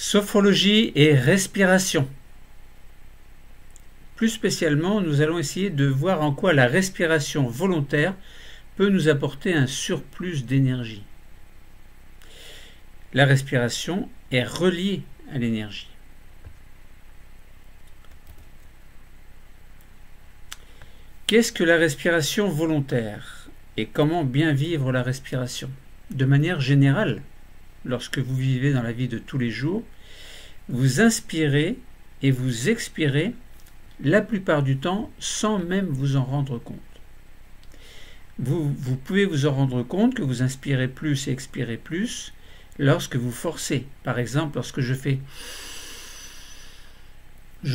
Sophrologie et respiration. Plus spécialement, nous allons essayer de voir en quoi la respiration volontaire peut nous apporter un surplus d'énergie. La respiration est reliée à l'énergie. Qu'est-ce que la respiration volontaire et comment bien vivre la respiration? De manière générale, lorsque vous vivez dans la vie de tous les jours, vous inspirez et vous expirez la plupart du temps sans même vous en rendre compte. Vous pouvez vous en rendre compte que vous inspirez plus et expirez plus lorsque vous forcez. Par exemple, lorsque je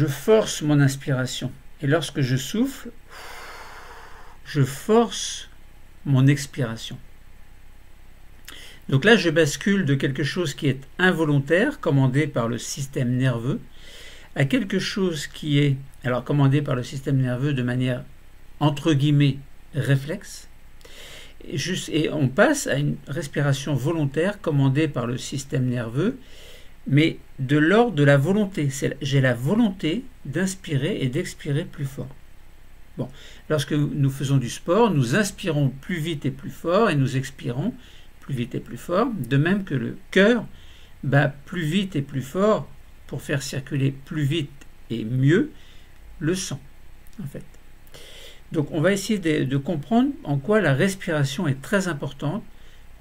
force mon inspiration et lorsque je souffle, je force mon expiration. Donc là, je bascule de quelque chose qui est involontaire, commandé par le système nerveux, à quelque chose qui est, alors commandé par le système nerveux de manière, entre guillemets, réflexe, et on passe à une respiration volontaire commandée par le système nerveux, mais de l'ordre de la volonté. J'ai la volonté d'inspirer et d'expirer plus fort. Bon, lorsque nous faisons du sport, nous inspirons plus vite et plus fort et nous expirons plus vite et plus fort, de même que le cœur bat plus vite et plus fort pour faire circuler plus vite et mieux le sang, en fait. Donc on va essayer de comprendre en quoi la respiration est très importante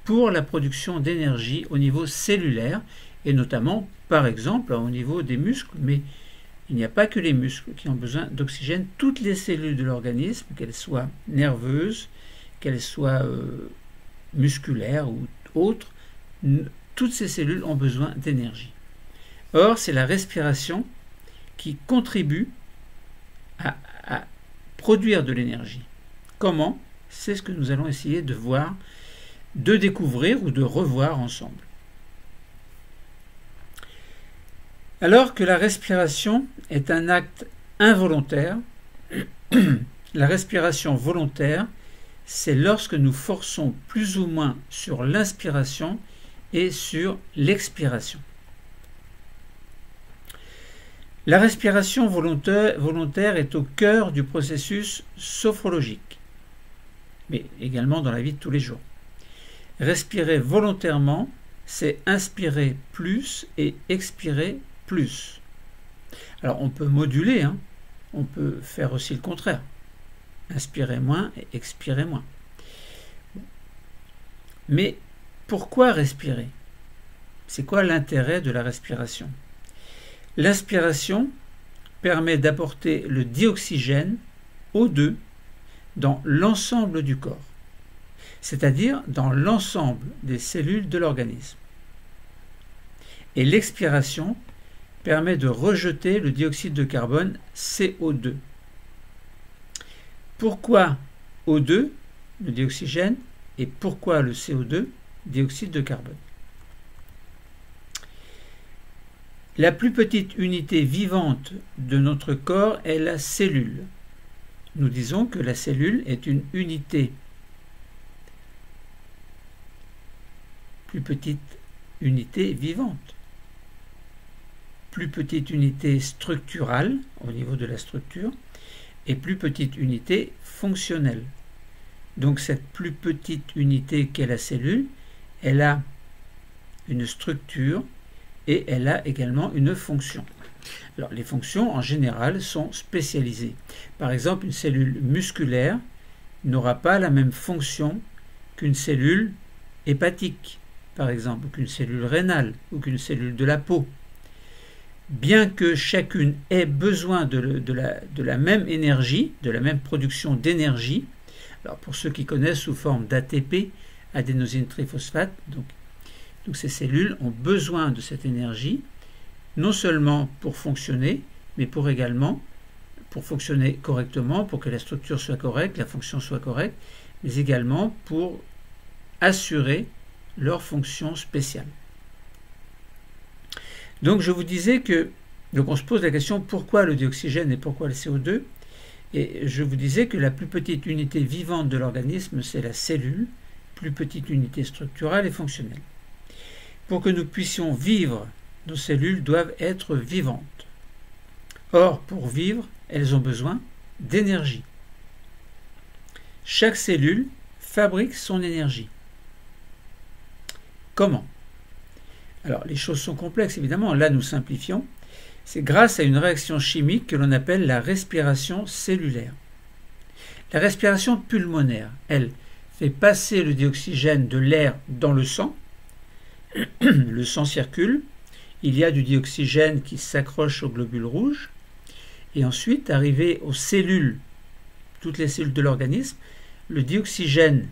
pour la production d'énergie au niveau cellulaire et notamment, par exemple, au niveau des muscles, mais il n'y a pas que les muscles qui ont besoin d'oxygène. Toutes les cellules de l'organisme, qu'elles soient nerveuses, qu'elles soient musculaires ou autres, toutes ces cellules ont besoin d'énergie. Or, c'est la respiration qui contribue à produire de l'énergie. Comment? C'est ce que nous allons essayer de voir, de découvrir ou de revoir ensemble. Alors que la respiration est un acte involontaire, la respiration volontaire, c'est lorsque nous forçons plus ou moins sur l'inspiration et sur l'expiration. La respiration volontaire est au cœur du processus sophrologique, mais également dans la vie de tous les jours. Respirer volontairement, c'est inspirer plus et expirer plus. Alors on peut moduler, on peut faire aussi le contraire. Inspirez moins et expirez moins. Mais pourquoi respirer? C'est quoi l'intérêt de la respiration? L'inspiration permet d'apporter le dioxygène, O2, dans l'ensemble du corps, c'est-à-dire dans l'ensemble des cellules de l'organisme. Et l'expiration permet de rejeter le dioxyde de carbone, CO2. Pourquoi O2, le dioxygène, et pourquoi le CO2, dioxyde de carbone? La plus petite unité vivante de notre corps est la cellule. Nous disons que la cellule est une unité. Plus petite unité vivante. Plus petite unité structurale au niveau de la structure et plus petite unité fonctionnelle. Donc cette plus petite unité qu'est la cellule, elle a une structure et elle a également une fonction. Alors les fonctions en général sont spécialisées. Par exemple, une cellule musculaire n'aura pas la même fonction qu'une cellule hépatique, par exemple, ou qu'une cellule rénale ou qu'une cellule de la peau. Bien que chacune ait besoin de la même énergie, de la même production d'énergie, alors pour ceux qui connaissent sous forme d'ATP, adénosine triphosphate, donc ces cellules ont besoin de cette énergie, non seulement pour fonctionner, mais pour également pour fonctionner correctement, pour que la structure soit correcte, la fonction soit correcte, mais également pour assurer leur fonction spéciale. Donc je vous disais que, donc on se pose la question pourquoi le dioxygène et pourquoi le CO2, et je vous disais que la plus petite unité vivante de l'organisme, c'est la cellule, plus petite unité structurale et fonctionnelle. Pour que nous puissions vivre nos cellules doivent être vivantes. Or, pour vivre, elles ont besoin d'énergie. Chaque cellule fabrique son énergie. Comment? Alors, les choses sont complexes, évidemment. Là, nous simplifions. C'est grâce à une réaction chimique que l'on appelle la respiration cellulaire. La respiration pulmonaire, elle, fait passer le dioxygène de l'air dans le sang. Le sang circule. Il y a du dioxygène qui s'accroche aux globules rouges. Et ensuite, arrivé aux cellules, toutes les cellules de l'organisme, le dioxygène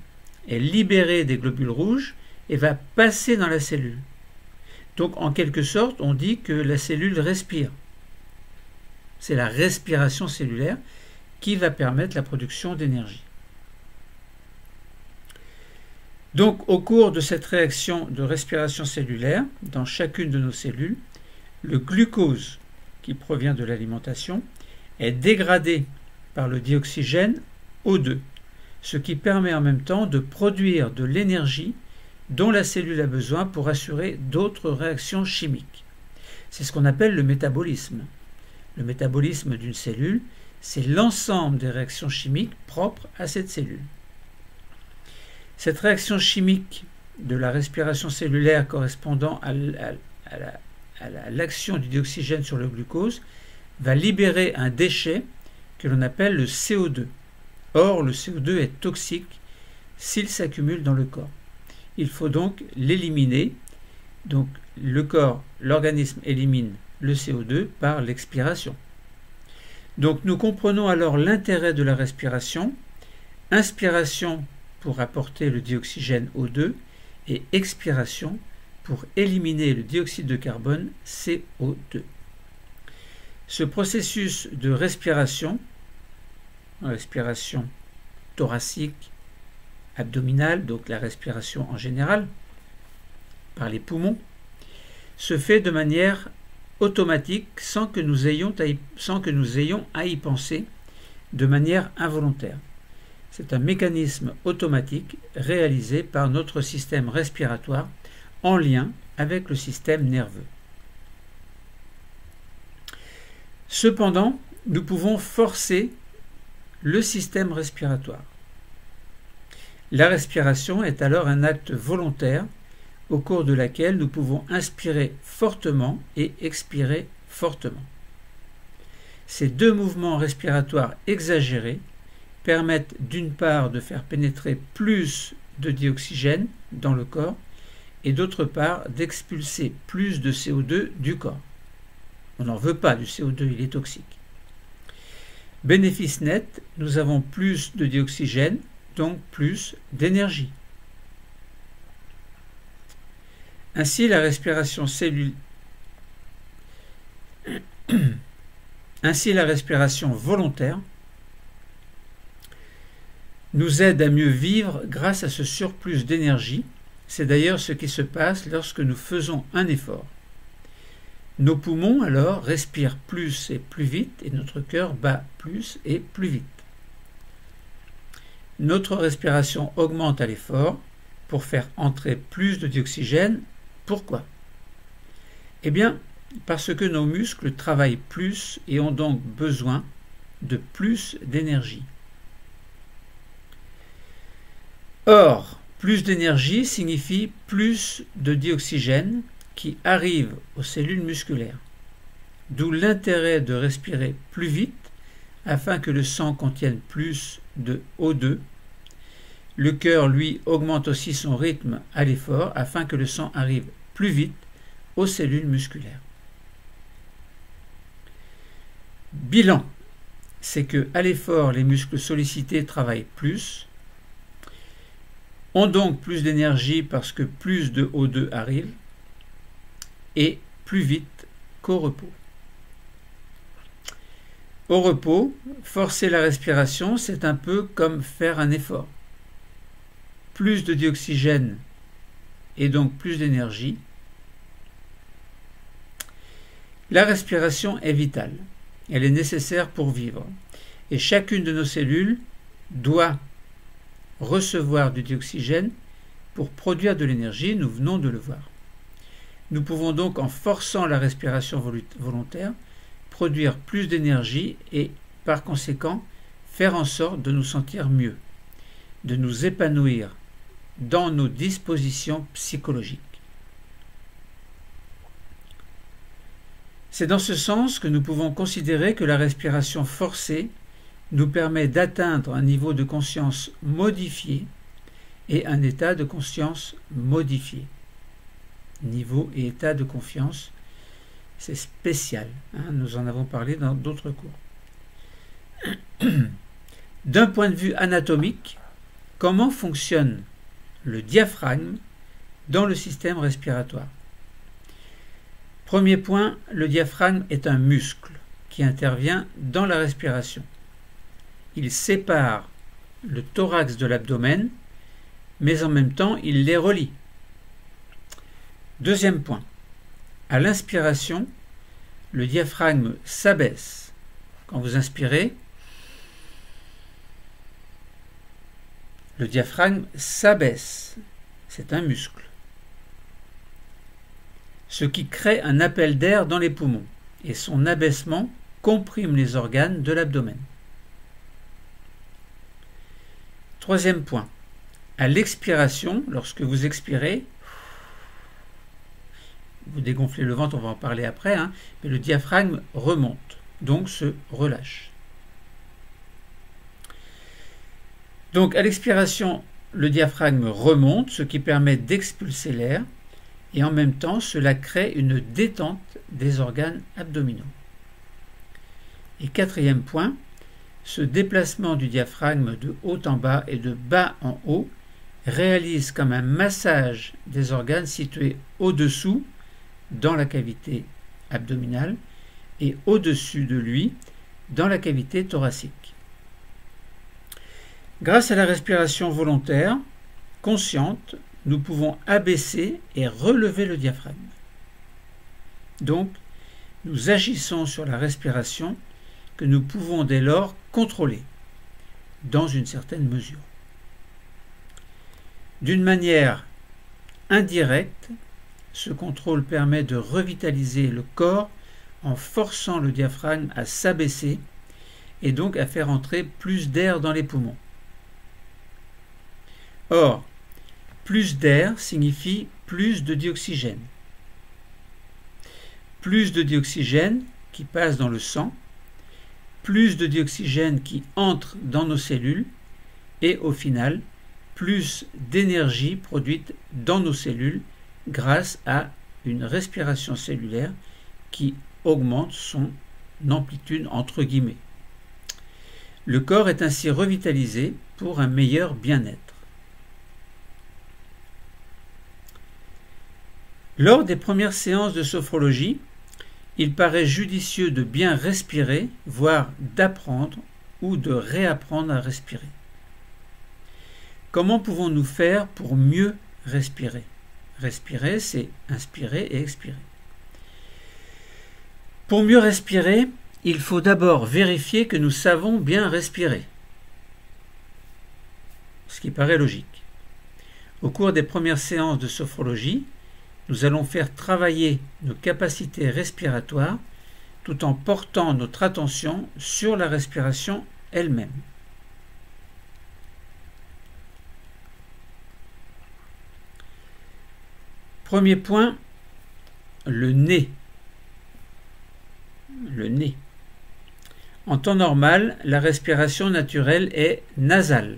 est libéré des globules rouges et va passer dans la cellule. Donc, en quelque sorte, on dit que la cellule respire. C'est la respiration cellulaire qui va permettre la production d'énergie. Donc, au cours de cette réaction de respiration cellulaire, dans chacune de nos cellules, le glucose qui provient de l'alimentation est dégradé par le dioxygène O2, ce qui permet en même temps de produire de l'énergie dont la cellule a besoin pour assurer d'autres réactions chimiques. C'est ce qu'on appelle le métabolisme. Le métabolisme d'une cellule, c'est l'ensemble des réactions chimiques propres à cette cellule. Cette réaction chimique de la respiration cellulaire correspondant à l'action du dioxygène sur le glucose va libérer un déchet que l'on appelle le CO2. Or, le CO2 est toxique s'il s'accumule dans le corps. Il faut donc l'éliminer. Donc, l'organisme élimine le CO2 par l'expiration. Donc, nous comprenons alors l'intérêt de la respiration. Inspiration pour apporter le dioxygène O2 et expiration pour éliminer le dioxyde de carbone CO2. Ce processus de respiration thoracique, abdominale, donc la respiration en général, par les poumons, se fait de manière automatique sans que nous ayons à y penser, de manière involontaire. C'est un mécanisme automatique réalisé par notre système respiratoire en lien avec le système nerveux. Cependant, nous pouvons forcer le système respiratoire. La respiration est alors un acte volontaire au cours de laquelle nous pouvons inspirer fortement et expirer fortement. Ces deux mouvements respiratoires exagérés permettent d'une part de faire pénétrer plus de dioxygène dans le corps et d'autre part d'expulser plus de CO2 du corps. On n'en veut pas du CO2, il est toxique. Bénéfice net, nous avons plus de dioxygène, donc plus d'énergie. Ainsi, la respiration volontaire nous aide à mieux vivre grâce à ce surplus d'énergie. C'est d'ailleurs ce qui se passe lorsque nous faisons un effort. Nos poumons, alors, respirent plus et plus vite et notre cœur bat plus et plus vite. Notre respiration augmente à l'effort pour faire entrer plus de dioxygène. Pourquoi? Eh bien, parce que nos muscles travaillent plus et ont donc besoin de plus d'énergie. Or, plus d'énergie signifie plus de dioxygène qui arrive aux cellules musculaires. D'où l'intérêt de respirer plus vite afin que le sang contienne plus de O2. Le cœur, lui, augmente aussi son rythme à l'effort afin que le sang arrive plus vite aux cellules musculaires. Bilan, c'est que à l'effort, les muscles sollicités travaillent plus, ont donc plus d'énergie parce que plus de O2 arrive, et plus vite qu'au repos. Au repos, forcer la respiration, c'est un peu comme faire un effort. Plus de dioxygène et donc plus d'énergie. La respiration est vitale. Elle est nécessaire pour vivre. Et chacune de nos cellules doit recevoir du dioxygène pour produire de l'énergie, nous venons de le voir. Nous pouvons donc, en forçant la respiration volontaire, produire plus d'énergie et, par conséquent, faire en sorte de nous sentir mieux, de nous épanouir dans nos dispositions psychologiques. C'est dans ce sens que nous pouvons considérer que la respiration forcée nous permet d'atteindre un niveau de conscience modifié et un état de conscience modifié. Niveau et état de confiance, c'est spécial, nous en avons parlé dans d'autres cours. D'un point de vue anatomique, comment fonctionne le diaphragme dans le système respiratoire? Premier point, le diaphragme est un muscle qui intervient dans la respiration. Il sépare le thorax de l'abdomen, mais en même temps, il les relie. Deuxième point, à l'inspiration, le diaphragme s'abaisse. Quand vous inspirez, le diaphragme s'abaisse. C'est un muscle. Ce qui crée un appel d'air dans les poumons, et son abaissement comprime les organes de l'abdomen. Troisième point, à l'expiration, lorsque vous expirez, vous dégonflez le ventre, on va en parler après, mais le diaphragme remonte, donc se relâche. Donc à l'expiration, le diaphragme remonte, ce qui permet d'expulser l'air, et en même temps, cela crée une détente des organes abdominaux. Et quatrième point, ce déplacement du diaphragme de haut en bas et de bas en haut réalise comme un massage des organes situés au-dessous, dans la cavité abdominale, et au-dessus de lui, dans la cavité thoracique. Grâce à la respiration volontaire, consciente, nous pouvons abaisser et relever le diaphragme. Donc, nous agissons sur la respiration que nous pouvons dès lors contrôler, dans une certaine mesure. D'une manière indirecte, ce contrôle permet de revitaliser le corps en forçant le diaphragme à s'abaisser et donc à faire entrer plus d'air dans les poumons. Or, plus d'air signifie plus de dioxygène. Plus de dioxygène qui passe dans le sang, plus de dioxygène qui entre dans nos cellules et au final, plus d'énergie produite dans nos cellules grâce à une respiration cellulaire qui augmente son amplitude entre guillemets. Le corps est ainsi revitalisé pour un meilleur bien-être. Lors des premières séances de sophrologie, il paraît judicieux de bien respirer, voire d'apprendre ou de réapprendre à respirer. Comment pouvons-nous faire pour mieux respirer? Respirer, c'est inspirer et expirer. Pour mieux respirer, il faut d'abord vérifier que nous savons bien respirer, ce qui paraît logique. Au cours des premières séances de sophrologie, nous allons faire travailler nos capacités respiratoires tout en portant notre attention sur la respiration elle-même. Premier point, le nez. Le nez. En temps normal, la respiration naturelle est nasale.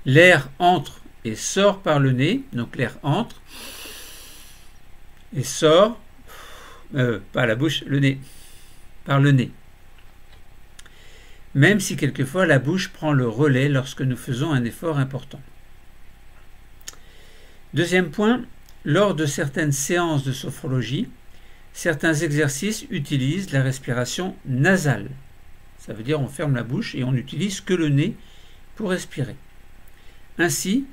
L'air entre et sort par le nez, donc l'air entre et sort, pas la bouche, le nez, par le nez. Même si quelquefois la bouche prend le relais lorsque nous faisons un effort important. Deuxième point, lors de certaines séances de sophrologie, certains exercices utilisent la respiration nasale. Ça veut dire on ferme la bouche et on n'utilise que le nez pour respirer. Ainsi,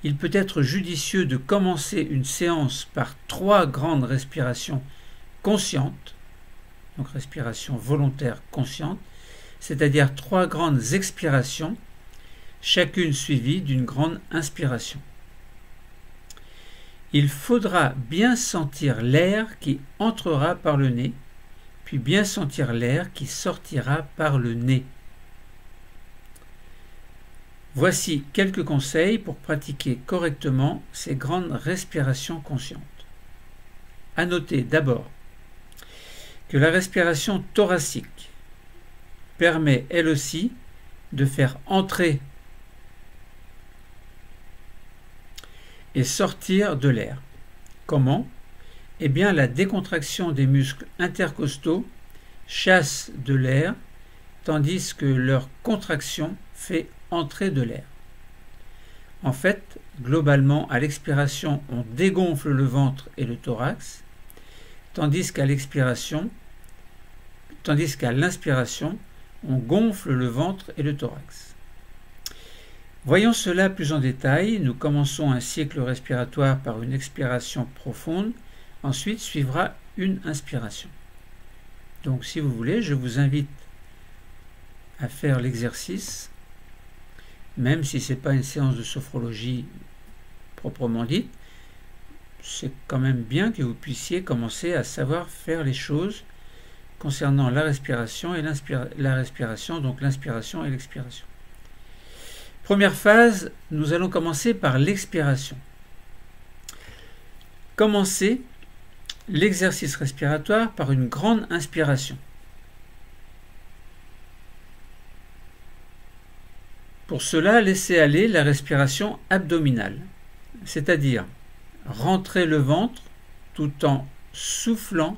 il peut être judicieux de commencer une séance par 3 grandes respirations conscientes, donc respiration volontaire consciente, c'est-à-dire 3 grandes expirations, chacune suivie d'une grande inspiration. Il faudra bien sentir l'air qui entrera par le nez, puis bien sentir l'air qui sortira par le nez. Voici quelques conseils pour pratiquer correctement ces grandes respirations conscientes. À noter d'abord que la respiration thoracique permet elle aussi de faire entrer et sortir de l'air. Comment? Eh bien, la décontraction des muscles intercostaux chasse de l'air, tandis que leur contraction fait entrer de l'air. En fait, globalement, à l'expiration, on dégonfle le ventre et le thorax, tandis qu'à l'inspiration, on gonfle le ventre et le thorax. Voyons cela plus en détail. Nous commençons un cycle respiratoire par une expiration profonde. Ensuite suivra une inspiration. Donc, si vous voulez, je vous invite à faire l'exercice, même si ce n'est pas une séance de sophrologie proprement dite. C'est quand même bien que vous puissiez commencer à savoir faire les choses concernant la respiration et donc l'inspiration et l'expiration. Première phase, nous allons commencer par l'expiration. Commencez l'exercice respiratoire par une grande inspiration. Pour cela, laissez aller la respiration abdominale, c'est-à-dire rentrer le ventre tout en soufflant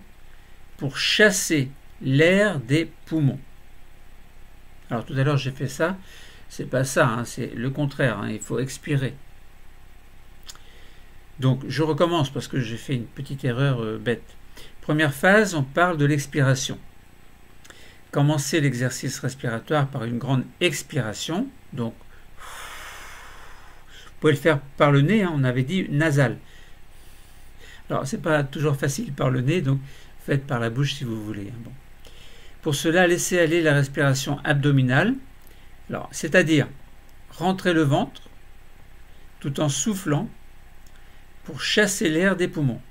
pour chasser l'air des poumons. Alors tout à l'heure j'ai fait ça, c'est pas ça, c'est le contraire, il faut expirer. Donc je recommence parce que j'ai fait une petite erreur bête. Première phase, on parle de l'expiration. Commencez l'exercice respiratoire par une grande expiration, donc vous pouvez le faire par le nez, on avait dit nasal. Alors c'est pas toujours facile par le nez, donc faites par la bouche si vous voulez. Bon. Pour cela, laissez aller la respiration abdominale, c'est-à-dire rentrer le ventre tout en soufflant pour chasser l'air des poumons.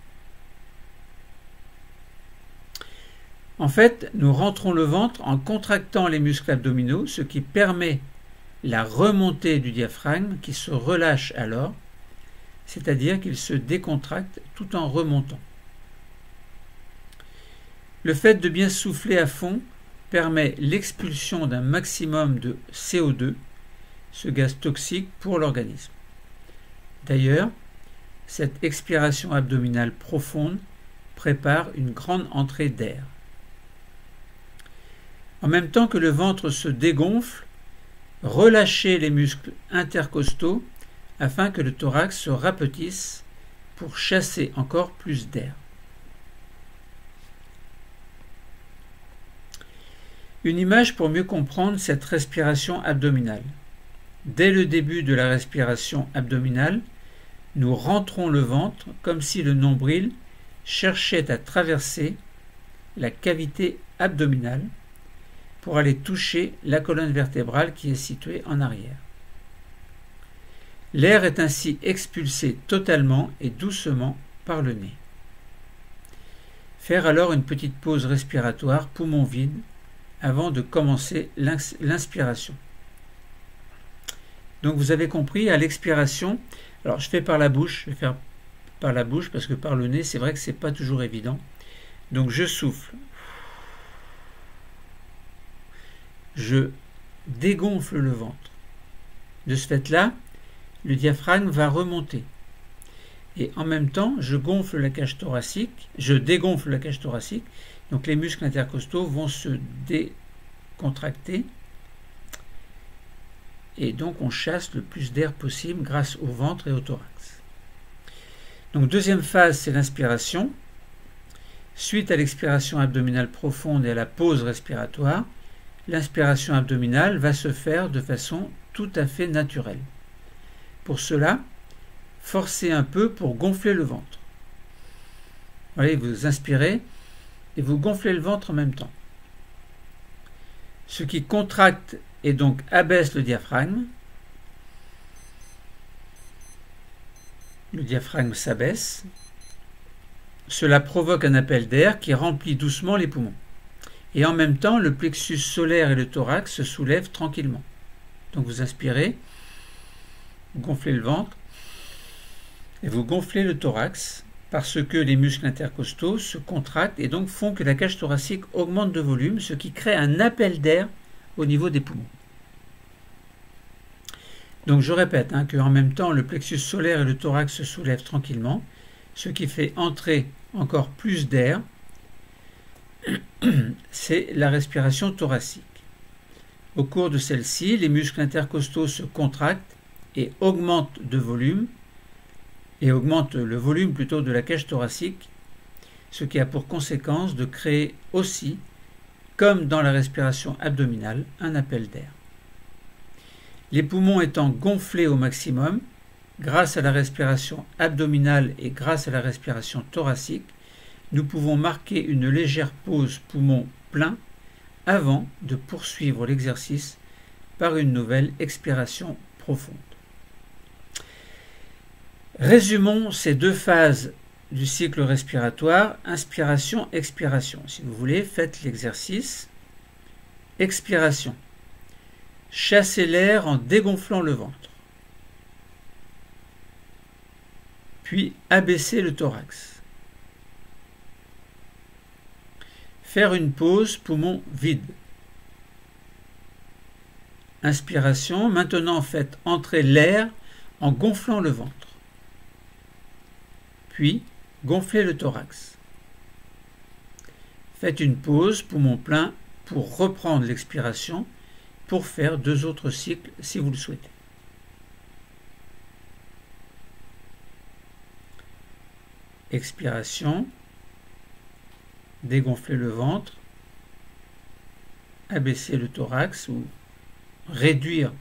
En fait, nous rentrons le ventre en contractant les muscles abdominaux, ce qui permet la remontée du diaphragme qui se relâche alors, c'est-à-dire qu'il se décontracte tout en remontant. Le fait de bien souffler à fond permet l'expulsion d'un maximum de CO2, ce gaz toxique pour l'organisme. D'ailleurs, cette expiration abdominale profonde prépare une grande entrée d'air. En même temps que le ventre se dégonfle, relâchez les muscles intercostaux afin que le thorax se rapetisse pour chasser encore plus d'air. Une image pour mieux comprendre cette respiration abdominale. Dès le début de la respiration abdominale, nous rentrons le ventre comme si le nombril cherchait à traverser la cavité abdominale pour aller toucher la colonne vertébrale qui est située en arrière. L'air est ainsi expulsé totalement et doucement par le nez. Faire alors une petite pause respiratoire, poumon vide, avant de commencer l'inspiration. Donc vous avez compris, à l'expiration, alors je fais par la bouche, je vais faire par la bouche parce que par le nez, c'est vrai que c'est pas toujours évident. Donc je souffle. Je dégonfle le ventre. De ce fait-là, le diaphragme va remonter. Et en même temps, je dégonfle la cage thoracique, donc les muscles intercostaux vont se décontracter et donc on chasse le plus d'air possible grâce au ventre et au thorax. Donc deuxième phase, c'est l'inspiration. Suite à l'expiration abdominale profonde et à la pause respiratoire, l'inspiration abdominale va se faire de façon tout à fait naturelle. Pour cela, forcez un peu pour gonfler le ventre. Voyez, vous inspirez et vous gonflez le ventre en même temps. Ce qui contracte et donc abaisse le diaphragme, le diaphragme s'abaisse. Cela provoque un appel d'air qui remplit doucement les poumons. Et en même temps, le plexus solaire et le thorax se soulèvent tranquillement. Donc vous inspirez, vous gonflez le ventre et vous gonflez le thorax parce que les muscles intercostaux se contractent et donc font que la cage thoracique augmente de volume, ce qui crée un appel d'air au niveau des poumons. Donc je répète qu'en même temps, le plexus solaire et le thorax se soulèvent tranquillement, ce qui fait entrer encore plus d'air. C'est la respiration thoracique. Au cours de celle-ci, les muscles intercostaux se contractent et augmentent de volume, et augmentent le volume plutôt de la cage thoracique, ce qui a pour conséquence de créer aussi, comme dans la respiration abdominale, un appel d'air. Les poumons étant gonflés au maximum, grâce à la respiration abdominale et grâce à la respiration thoracique, nous pouvons marquer une légère pause poumon plein avant de poursuivre l'exercice par une nouvelle expiration profonde. Résumons ces deux phases du cycle respiratoire, inspiration-expiration. Si vous voulez, faites l'exercice. Expiration. Chassez l'air en dégonflant le ventre. Puis abaissez le thorax. Faire une pause, poumon vide. Inspiration. Maintenant, faites entrer l'air en gonflant le ventre. Puis, gonflez le thorax. Faites une pause, poumon plein, pour reprendre l'expiration, pour faire deux autres cycles si vous le souhaitez. Expiration. Dégonfler le ventre, abaisser le thorax ou réduire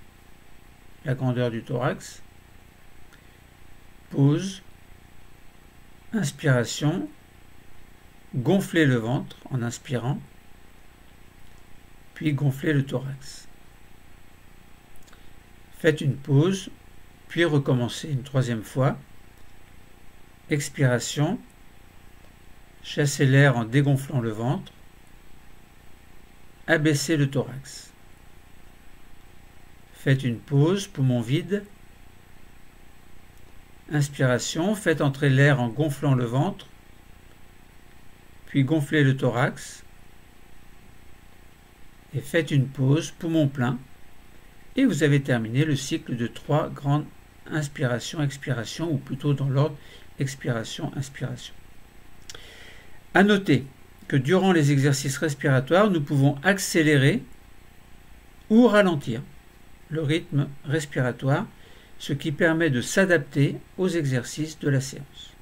la grandeur du thorax. Pause. Inspiration. Gonfler le ventre en inspirant, puis gonfler le thorax. Faites une pause, puis recommencez une troisième fois. Expiration. Chassez l'air en dégonflant le ventre. Abaissez le thorax. Faites une pause, poumon vide. Inspiration, faites entrer l'air en gonflant le ventre. Puis gonflez le thorax. Et faites une pause, poumon plein. Et vous avez terminé le cycle de 3 grandes inspiration-expiration, ou plutôt dans l'ordre expiration-inspiration. À noter que durant les exercices respiratoires, nous pouvons accélérer ou ralentir le rythme respiratoire, ce qui permet de s'adapter aux exercices de la séance.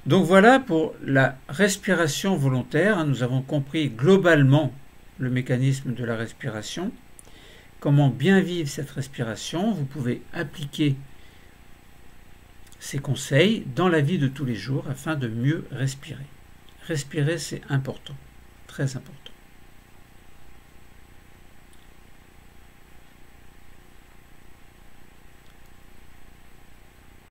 Donc voilà pour la respiration volontaire. Nous avons compris globalement le mécanisme de la respiration. Comment bien vivre cette respiration? Vous pouvez appliquer ces conseils dans la vie de tous les jours afin de mieux respirer. Respirer, c'est important, très important.